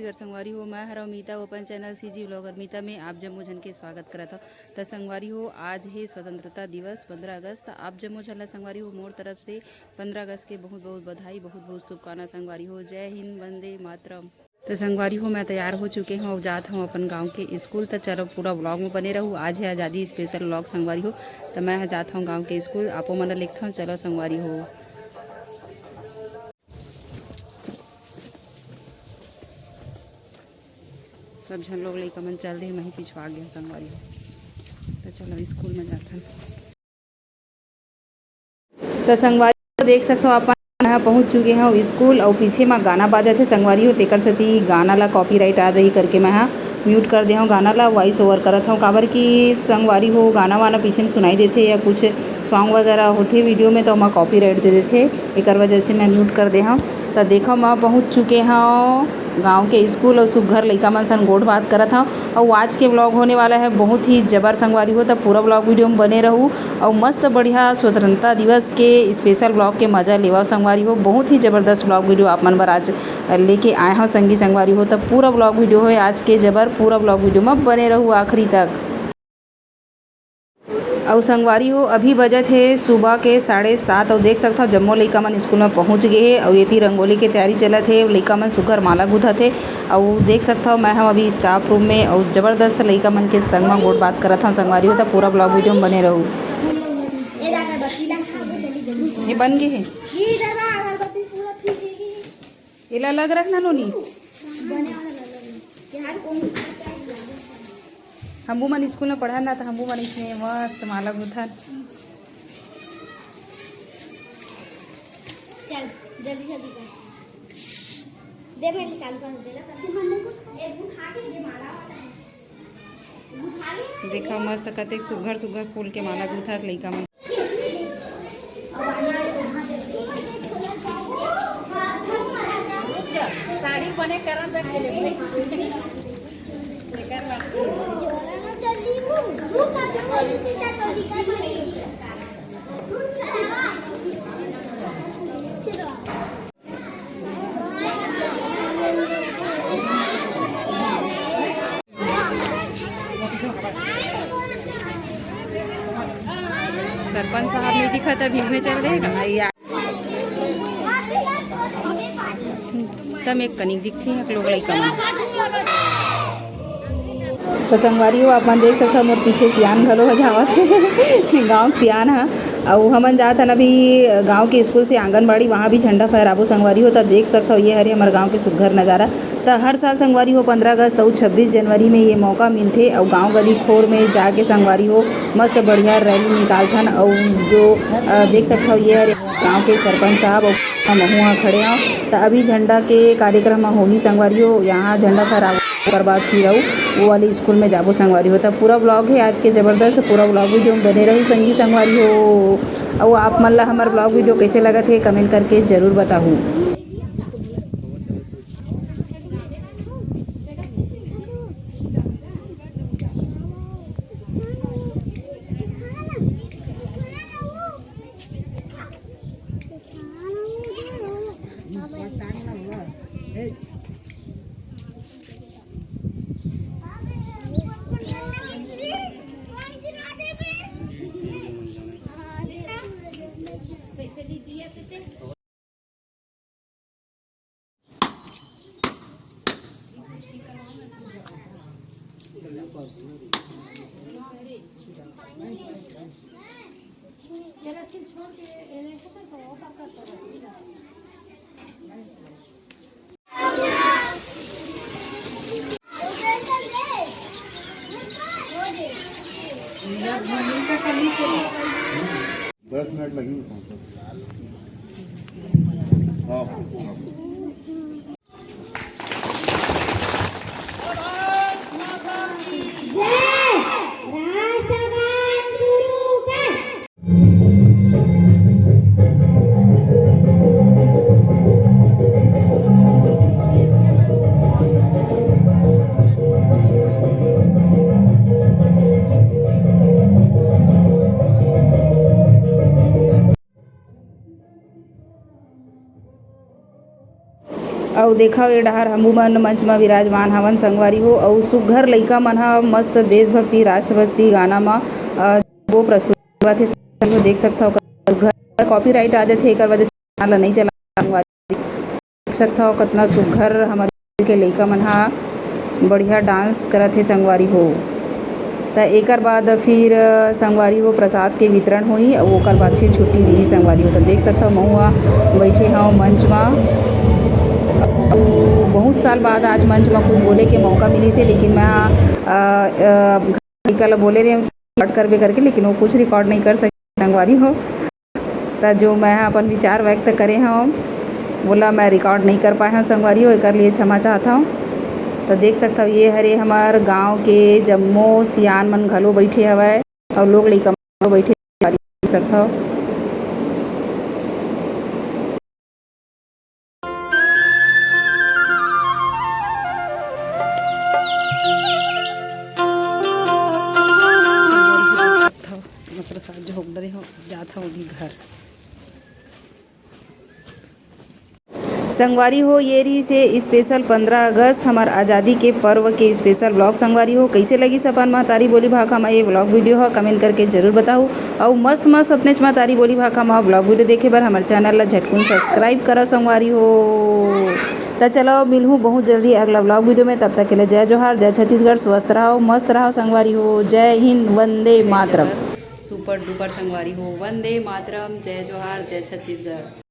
छत्तीसगढ़ संगवारी हो। मैं हर मीता ओपन चैनल सीजी ब्लॉगर मीता में आप जम्मू झन के स्वागत करत हो। तो संगवारी हो, आज है स्वतंत्रता दिवस 15 अगस्त। आप जम्मू झन ला संगवारी हो मोर तरफ से 15 अगस्त के बहुत बहुत बधाई, बहुत बहुत शुभकामना संगवारी हो। जय हिंद, वंदे मातरम। तो संगवारी हो, मैं तैयार हो चुके हूँ और जात हूँ अपन गांव के स्कूल। तो चलो पूरा ब्लॉग में बने रहूँ। आज है आज़ादी स्पेशल ब्लॉग संगवारी हो। तो मैं जात हूँ गाँव के स्कूल, आपो मन लिखता हूँ। चलो संगवारी हो, सब झन लोग लइका मन चल रहे, वहीं पिछवा गया संगवारी हो। तो चलो स्कूल में जाते हैं। तो संगवारी देख सकते हो अपन यहाँ पहुँच चुके हैं स्कूल। और पीछे में गाना बाजा थे संगवारी हो, तेकर सेती गाना ला कॉपीराइट आ जाही करके मैं यहाँ म्यूट कर दे हूँ। गाना ला वॉइस ओवर करत हूँ, काबर की संगवारी हो गाना वाना पीछे में सुनाई देते या कुछ सॉन्ग वगैरह होते वीडियो में तो मैं कॉपीराइट दे देते, एक वजह से मैं म्यूट कर दे हूँ। तो देखो मैं पहुँच चुके हैं गांव के स्कूल और सुबह घर लइका मन सन गोठ बात करत हूँ। और आज के ब्लॉग होने वाला है बहुत ही जबर संगवारी हो। तब पूरा ब्लॉग वीडियो में बने रहूँ और मस्त बढ़िया स्वतंत्रता दिवस के स्पेशल ब्लॉग के मज़ा लेवा संगवारी हो। बहुत ही ज़बरदस्त ब्लॉग वीडियो आप मन बर आज लेके आए हो संगी संगवारी हो। तब पूरा ब्लॉग वीडियो है आज के जबर, पूरा ब्लॉग वीडियो में बने रहूँ आखिरी तक। और संगवारी हो अभी बजत है सुबह के 7:30 और देख सकता हो जम्मो लइका मन स्कूल में पहुंच गए है। और ये रंगोली के तैयारी चलत है, लइका मन सुघर माला गुथत है। और देख सकता हो मैं हम अभी स्टाफ रूम में और ज़बरदस्त लइका मन के संग में गोट बात करत हूँ संगवारी हो। तो पूरा ब्लॉग वीडियो में बने रहूँ। ये बन गए है, ये अलग रखना नोनी। हमू मन स्कूल में पढ़ा ना, तो हमू मन इसमें मस्त माला गुथन। चल जल्दी जल्दी कर दे, मैं चालू कर दे ला। एक बुखा के दे माला बुखा ले। देखा मस्त कतेक सुघर सुघर फूल के माला गुथत लइका मन। साड़ी बने करन तक के लिए सरपंच साहब नहीं दिखा था, भीड़ में चल रहे भैया। तब एक कनिक दिखती है लोग लइका मन। तो संगवारी हो अपन देख सकते हो मोर पीछे सियान घलो है जावत गाँव सियान है। और हमन जात हन अभी गांव के स्कूल से आंगनबाड़ी, वहाँ भी झंडा फहराबो संगवारी हो। तो देख सकते हो ये हरे हमारे गांव के सुघर नज़ारा। तो हर साल संगवारी हो 15 अगस्त और 26 जनवरी में ये मौका मिलते और गांव गली खोर में जाके संगवारी हो मस्त बढ़िया रैली निकालथन। और जो देख सकते हो ये हरे गाँव के सरपंच साहब और हम वहाँ खड़े हों। तो अभी झंडा के कार्यक्रम हो ही संगवारी हो, यहाँ झंडा फहराबो ओकर बाद फिर आऊ वो वाले स्कूल में जाबो संगवारी हो। तब पूरा ब्लॉग है आज के ज़बरदस्त, पूरा ब्लॉग वीडियो में बने रहूँ संगी संगवारी हो। और आप मन ला हमार ब्लॉग वीडियो कैसे लगत है कमेंट करके ज़रूर बताऊँ। दस मिनट लगेंगे पहुँचने। अउ देखा ए डहर हमू मन मंच म विराजमान हवन संगवारी हो अउ सुघ्घर लइका मन ह मस्त देशभक्ति राष्ट्रभक्ति गाना म वो प्रस्तुत करत हे संगवारी हो। देख सकथव घर कॉपीराइट आ जाथे एकर वजह से गाना ल नहीं चला संगवारी देख सकथव कतना सुघ्घर हमर के लइका मन ह बढ़िया डांस करत हे संगवारी हो। त एकर बाद फिर संगवारी हो प्रसाद के वितरण होई अउ ओकर बाद फिर छुट्टी रही संगवारी हो। त देख सकथव महुआ बइठे हव मंच म अउ बहुत साल बाद आज मंच म कुछ बोले के मौका मिलिस हे लेकिन मैं लइका ल बोले रहे रिकॉर्ड करबे करके लेकिन वो कुछ रिकॉर्ड नहीं कर सके संगवारी हो। त जो मैं अपन विचार व्यक्त करे हव बोला मैं रिकॉर्ड नहीं कर पाए हव संगवारी हो एकर लिए क्षमा चाहत हव। तो देख सकथव ये हरे हमार गांव के जम्मो सियान मन घलो बैठे हवय और लोग लइका मन बैठे देख सकथव। प्रसाद जो होग डरे हो जात हूँ अभी घर संगवारी हो। ये रही से स्पेशल 15 अगस्त हमार आज़ादी के पर्व के स्पेशल ब्लॉग संगवारी हो। कैसे लगी सपन महतारी बोली भाखा में ये ब्लॉग वीडियो हो कमेंट करके जरूर बताओ और मस्त मस्त अपने महतारी बोली भाखा में ब्लॉग वीडियो देखे बर हमारे चैनल ला झटकुन सब्सक्राइब करो संगवारी हो। तो चलो मिलूँ बहुत जल्दी अगला ब्लॉग वीडियो में, तब तक के लिए जय जोहार जय छत्तीसगढ़, स्वस्थ रहो मस्त रहो संगवारी हो। जय हिंद वंदे मातरम। सुपर डुपर संगवारी हो, वंदे मातरम, जय जोहार जय छत्तीसगढ़।